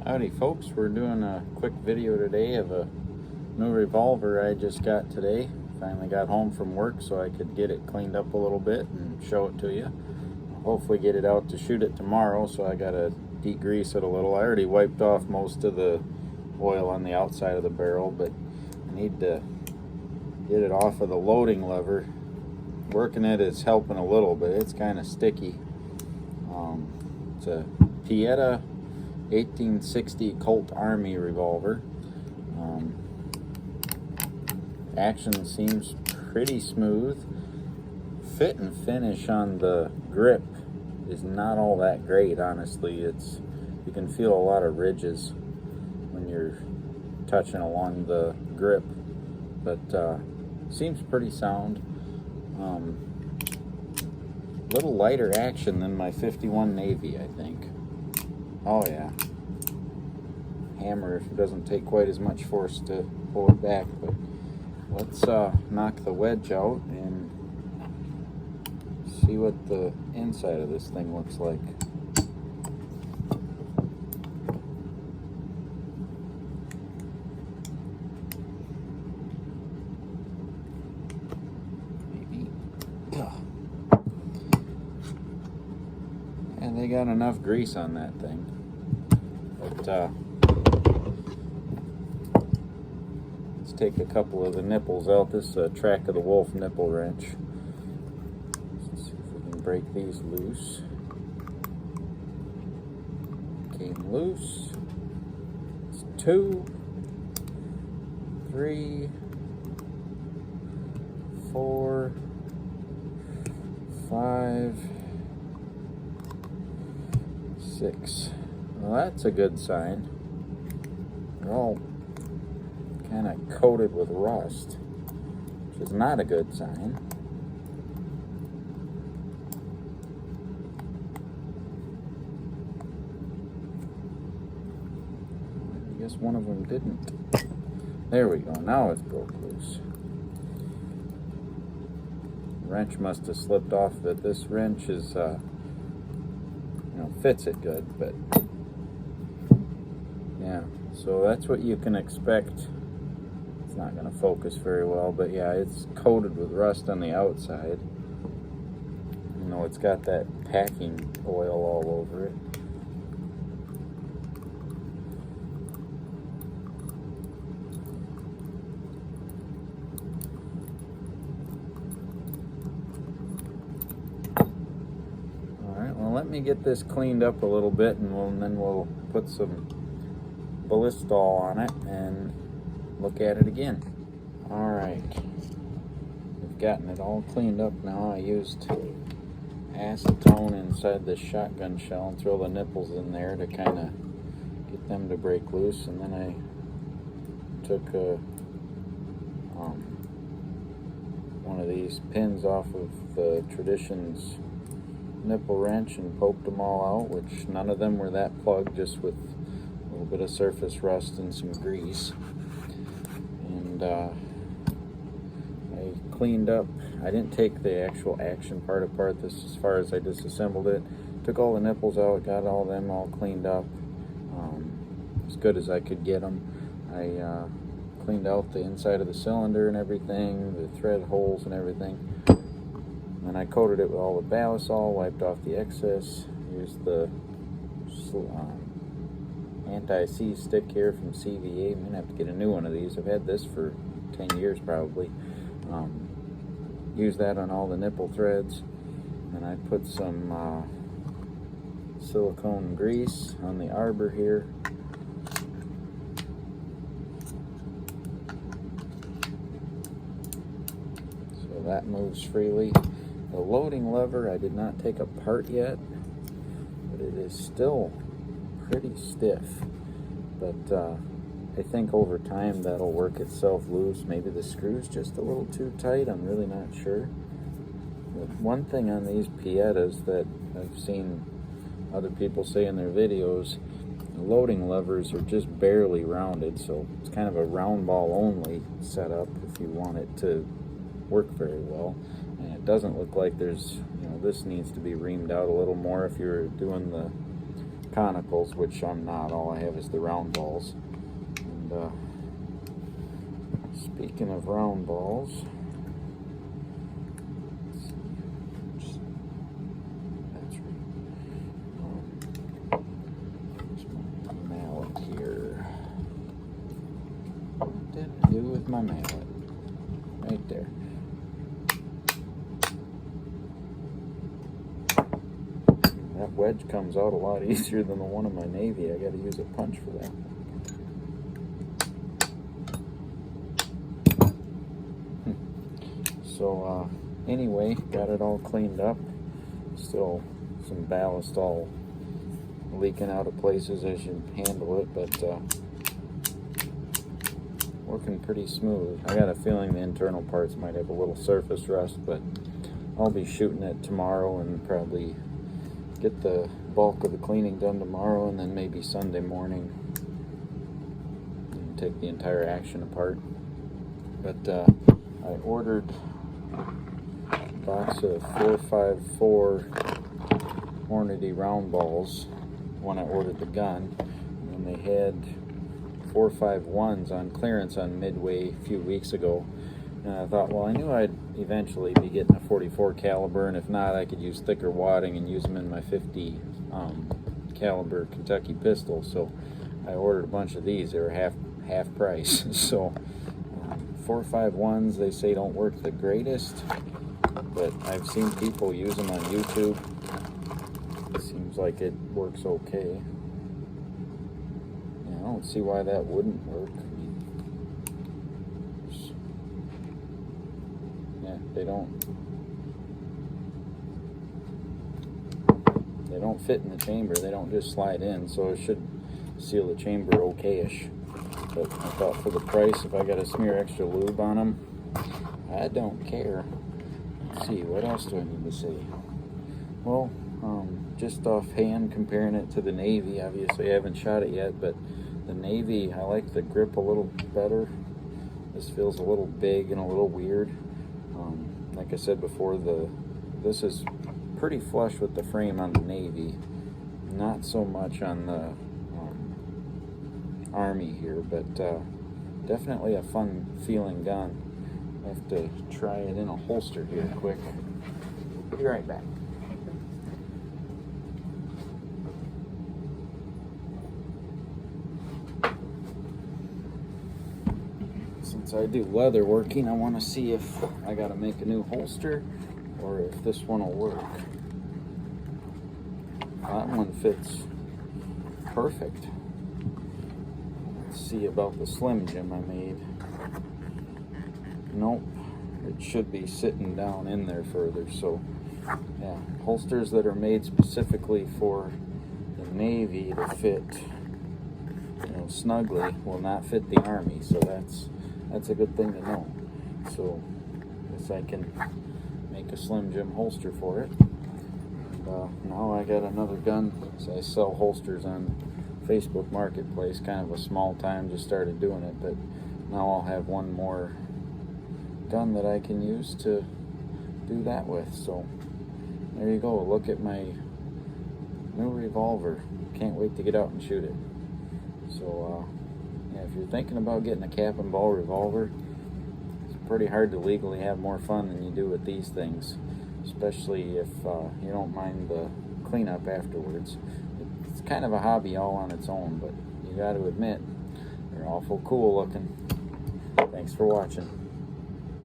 Howdy folks, we're doing a quick video today of a new revolver I just got today. Finally got home from work so I could get it cleaned up a little bit and show it to you. Hopefully get it out to shoot it tomorrow, so I gotta degrease it a little. I already wiped off most of the oil on the outside of the barrel, but I need to get it off of the loading lever. Working it is helping a little, but it's kind of sticky. It's a Pietta 1860 Colt Army revolver. Action seems pretty smooth. Fit and finish on the grip is not all that great, honestly. You can feel a lot of ridges when you're touching along the grip, but seems pretty sound. A little lighter action than my 51 Navy, I think. Oh yeah. Hammer doesn't take quite as much force to pull it back, but let's knock the wedge out and see what the inside of this thing looks like. Maybe. And they got enough grease on that thing. But let's take a couple of the nipples out. This is a Track of the Wolf nipple wrench. Let's see if we can break these loose. Came loose. It's 2, 3, 4, 5, 6. Well, that's a good sign. They're all kind of coated with rust, which is not a good sign. I guess one of them didn't. There we go. Now it's broke loose. The wrench must have slipped off of it. This wrench is fits it good, but yeah, so that's what you can expect. It's not going to focus very well, but yeah, it's coated with rust on the outside. You know, it's got that packing oil all over it. Let me get this cleaned up a little bit, and then we'll put some Ballistol on it and look at it again. Alright, we've gotten it all cleaned up now. I used acetone inside the shotgun shell and throw the nipples in there to kind of get them to break loose, and then I took one of these pins off of the Traditions nipple wrench and poked them all out, which none of them were that plugged, just with a little bit of surface rust and some grease. And I cleaned up. I didn't take the actual action part apart. This as far as I disassembled it. Took all the nipples out, got all them all cleaned up as good as I could get them. I cleaned out the inside of the cylinder and everything, the thread holes and everything. And I coated it with all the Ballistol, wiped off the excess, used the anti-seize stick here from CVA. I'm going to have to get a new one of these. I've had this for 10 years probably. Use that on all the nipple threads. And I put some silicone grease on the arbor here. So that moves freely. The loading lever I did not take apart yet, but it is still pretty stiff. But I think over time that'll work itself loose. Maybe the screw's just a little too tight. I'm really not sure. But one thing on these Piettas that I've seen other people say in their videos, the loading levers are just barely rounded, so it's kind of a round ball only setup if you want it to work very well. And it doesn't look like there's, this needs to be reamed out a little more if you're doing the conicals, which I'm not. All I have is the round balls. And speaking of round balls, that's right. There's my mallet here. What did I do with my mallet? Right there. That wedge comes out a lot easier than the one in my Navy. I got to use a punch for that. So anyway, got it all cleaned up. Still some ballast all leaking out of places as you handle it, but working pretty smooth. I got a feeling the internal parts might have a little surface rust, but I'll be shooting it tomorrow and probably get the bulk of the cleaning done tomorrow, and then maybe Sunday morning and take the entire action apart. But I ordered a box of 454 Hornady round balls when I ordered the gun, and they had 451s on clearance on Midway a few weeks ago. And I thought, well, I knew I'd eventually be getting a 44 caliber, and if not, I could use thicker wadding and use them in my 50 caliber Kentucky pistol. So I ordered a bunch of these. They were half price. So 451s, they say don't work the greatest, but I've seen people use them on YouTube. It seems like it works okay. Yeah, I don't see why that wouldn't work. Yeah, they don't fit in the chamber. They don't just slide in, so it should seal the chamber okay-ish. But I thought for the price, if I got to smear extra lube on them, I don't care. Let's see, what else do I need to say? Well, just offhand, comparing it to the Navy, obviously I haven't shot it yet, but the Navy, I like the grip a little better. This feels a little big and a little weird. Like I said before, this is pretty flush with the frame on the Navy. Not so much on the Army here, but definitely a fun feeling gun. I have to try it in a holster here quick. Be right back. Since I do leather working, I want to see if I got to make a new holster or if this one will work. That one fits perfect. Let's see about the Slim Jim I made. Nope, it should be sitting down in there further. So yeah, holsters that are made specifically for the Navy to fit, snugly will not fit the Army. So that's a good thing to know. So I guess I can make a Slim Jim holster for it. And, now I got another gun. So I sell holsters on Facebook Marketplace, kind of a small time, just started doing it, but now I'll have one more gun that I can use to do that with. So there you go, look at my new revolver. Can't wait to get out and shoot it. So yeah, if you're thinking about getting a cap and ball revolver, it's pretty hard to legally have more fun than you do with these things, especially if you don't mind the cleanup afterwards. It's kind of a hobby all on its own, but you got to admit, they're awful cool looking. Thanks for watching.